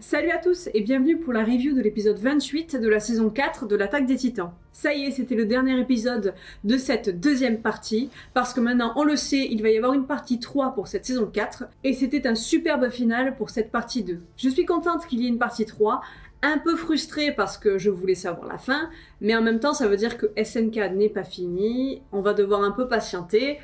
Salut à tous et bienvenue pour la review de l'épisode 28 de la saison 4 de l'Attaque des Titans. Ça y est, c'était le dernier épisode de cette deuxième partie, parce que maintenant, on le sait, il va y avoir une partie 3 pour cette saison 4, et c'était un superbe final pour cette partie 2. Je suis contente qu'il y ait une partie 3, un peu frustrée parce que je voulais savoir la fin, mais en même temps, ça veut dire que SNK n'est pas fini, on va devoir un peu patienter,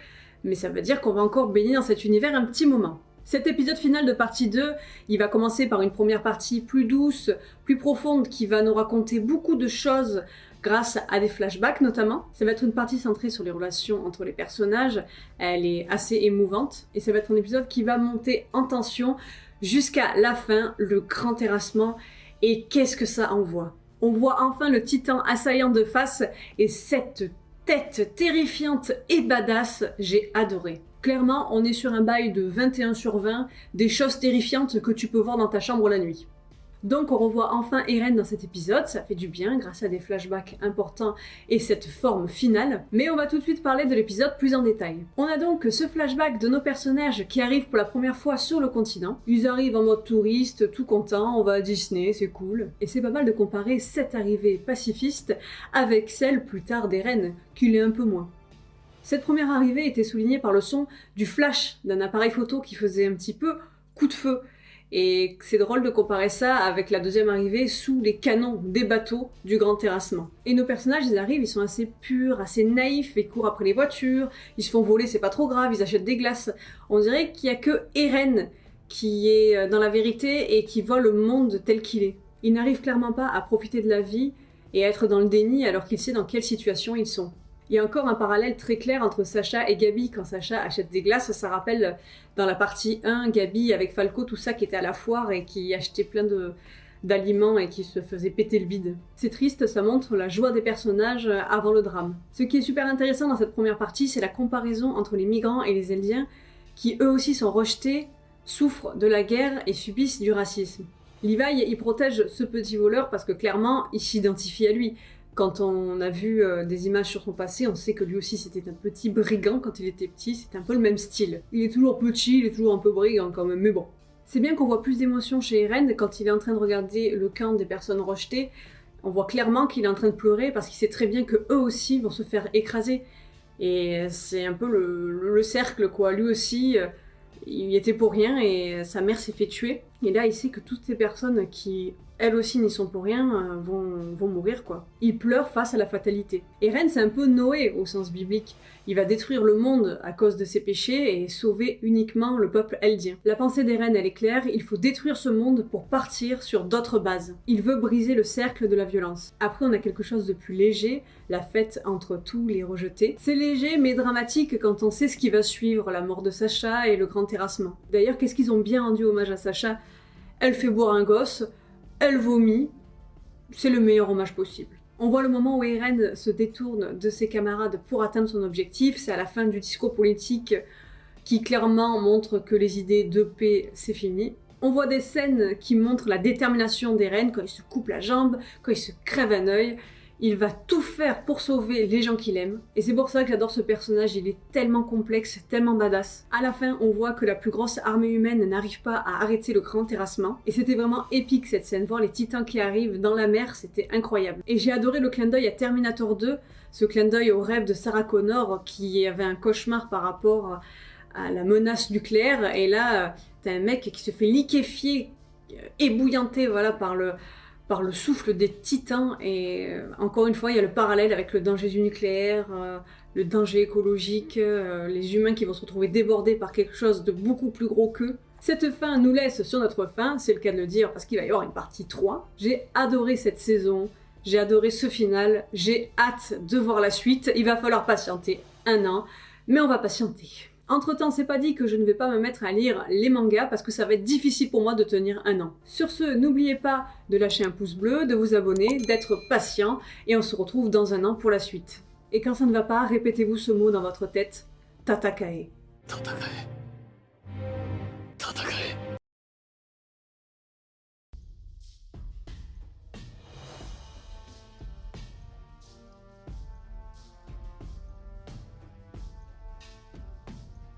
mais ça veut dire qu'on va encore baigner dans cet univers un petit moment. Cet épisode final de partie 2, il va commencer par une première partie plus douce, plus profonde, qui va nous raconter beaucoup de choses grâce à des flashbacks notamment. Ça va être une partie centrée sur les relations entre les personnages, elle est assez émouvante, et ça va être un épisode qui va monter en tension jusqu'à la fin, le grand terrassement, et qu'est-ce que ça envoie. On voit enfin le titan assaillant de face, et cette tête terrifiante et badass, j'ai adoré. Clairement, on est sur un bail de 21/20, des choses terrifiantes que tu peux voir dans ta chambre la nuit. Donc on revoit enfin Eren dans cet épisode, ça fait du bien grâce à des flashbacks importants et cette forme finale. Mais on va tout de suite parler de l'épisode plus en détail. On a donc ce flashback de nos personnages qui arrivent pour la première fois sur le continent. Ils arrivent en mode touriste, tout content, on va à Disney, c'est cool. Et c'est pas mal de comparer cette arrivée pacifiste avec celle plus tard d'Eren, qui l'est un peu moins. Cette première arrivée était soulignée par le son du flash d'un appareil photo qui faisait un petit peu coup de feu. Et c'est drôle de comparer ça avec la deuxième arrivée sous les canons des bateaux du grand terrassement. Et nos personnages, ils arrivent, ils sont assez purs, assez naïfs, ils courent après les voitures, ils se font voler, c'est pas trop grave, ils achètent des glaces. On dirait qu'il y a que Eren qui est dans la vérité et qui voit le monde tel qu'il est. Il n'arrive clairement pas à profiter de la vie et à être dans le déni alors qu'il sait dans quelle situation ils sont. Il y a encore un parallèle très clair entre Sacha et Gabi. Quand Sacha achète des glaces, ça rappelle dans la partie 1, Gabi avec Falco, tout ça qui était à la foire et qui achetait plein d'aliments et qui se faisait péter le bide. C'est triste, ça montre la joie des personnages avant le drame. Ce qui est super intéressant dans cette première partie, c'est la comparaison entre les migrants et les Eldiens, qui eux aussi sont rejetés, souffrent de la guerre et subissent du racisme. Levi, il protège ce petit voleur parce que clairement, il s'identifie à lui. Quand on a vu des images sur son passé, on sait que lui aussi c'était un petit brigand quand il était petit, c'est un peu le même style. Il est toujours petit, il est toujours un peu brigand quand même, mais bon. C'est bien qu'on voit plus d'émotion chez Eren quand il est en train de regarder le camp des personnes rejetées. On voit clairement qu'il est en train de pleurer parce qu'il sait très bien que eux aussi vont se faire écraser. Et c'est un peu le cercle quoi, lui aussi... il y était pour rien et sa mère s'est fait tuer. Et là, il sait que toutes ces personnes qui, elles aussi, n'y sont pour rien, vont mourir, quoi. Il pleure face à la fatalité. Eren, c'est un peu Noé au sens biblique. Il va détruire le monde à cause de ses péchés et sauver uniquement le peuple eldien. La pensée d'Eren, elle est claire, il faut détruire ce monde pour partir sur d'autres bases. Il veut briser le cercle de la violence. Après, on a quelque chose de plus léger, la fête entre tous les rejetés. C'est léger mais dramatique quand on sait ce qui va suivre, la mort de Sacha et le grand terrassement. D'ailleurs, qu'est-ce qu'ils ont bien rendu hommage à Sacha? Elle fait boire un gosse, elle vomit, c'est le meilleur hommage possible. On voit le moment où Eren se détourne de ses camarades pour atteindre son objectif, c'est à la fin du discours politique qui clairement montre que les idées de paix, c'est fini. On voit des scènes qui montrent la détermination d'Eren quand il se coupe la jambe, quand il se crève un œil. Il va tout faire pour sauver les gens qu'il aime. Et c'est pour ça que j'adore ce personnage, il est tellement complexe, tellement badass. À la fin, on voit que la plus grosse armée humaine n'arrive pas à arrêter le grand terrassement. Et c'était vraiment épique cette scène, voir les titans qui arrivent dans la mer, c'était incroyable. Et j'ai adoré le clin d'œil à Terminator 2, ce clin d'œil au rêve de Sarah Connor qui avait un cauchemar par rapport à la menace nucléaire. Et là, t'as un mec qui se fait liquéfier, ébouillanté voilà, par le souffle des titans, et encore une fois il y a le parallèle avec le danger du nucléaire, le danger écologique, les humains qui vont se retrouver débordés par quelque chose de beaucoup plus gros qu'eux. Cette fin nous laisse sur notre fin, c'est le cas de le dire parce qu'il va y avoir une partie 3. J'ai adoré cette saison, j'ai adoré ce final, j'ai hâte de voir la suite, il va falloir patienter 1 an, mais on va patienter. Entre temps, c'est pas dit que je ne vais pas me mettre à lire les mangas parce que ça va être difficile pour moi de tenir 1 an. Sur ce, n'oubliez pas de lâcher un pouce bleu, de vous abonner, d'être patient et on se retrouve dans 1 an pour la suite. Et quand ça ne va pas, répétez-vous ce mot dans votre tête, Tatakae. Tatakae.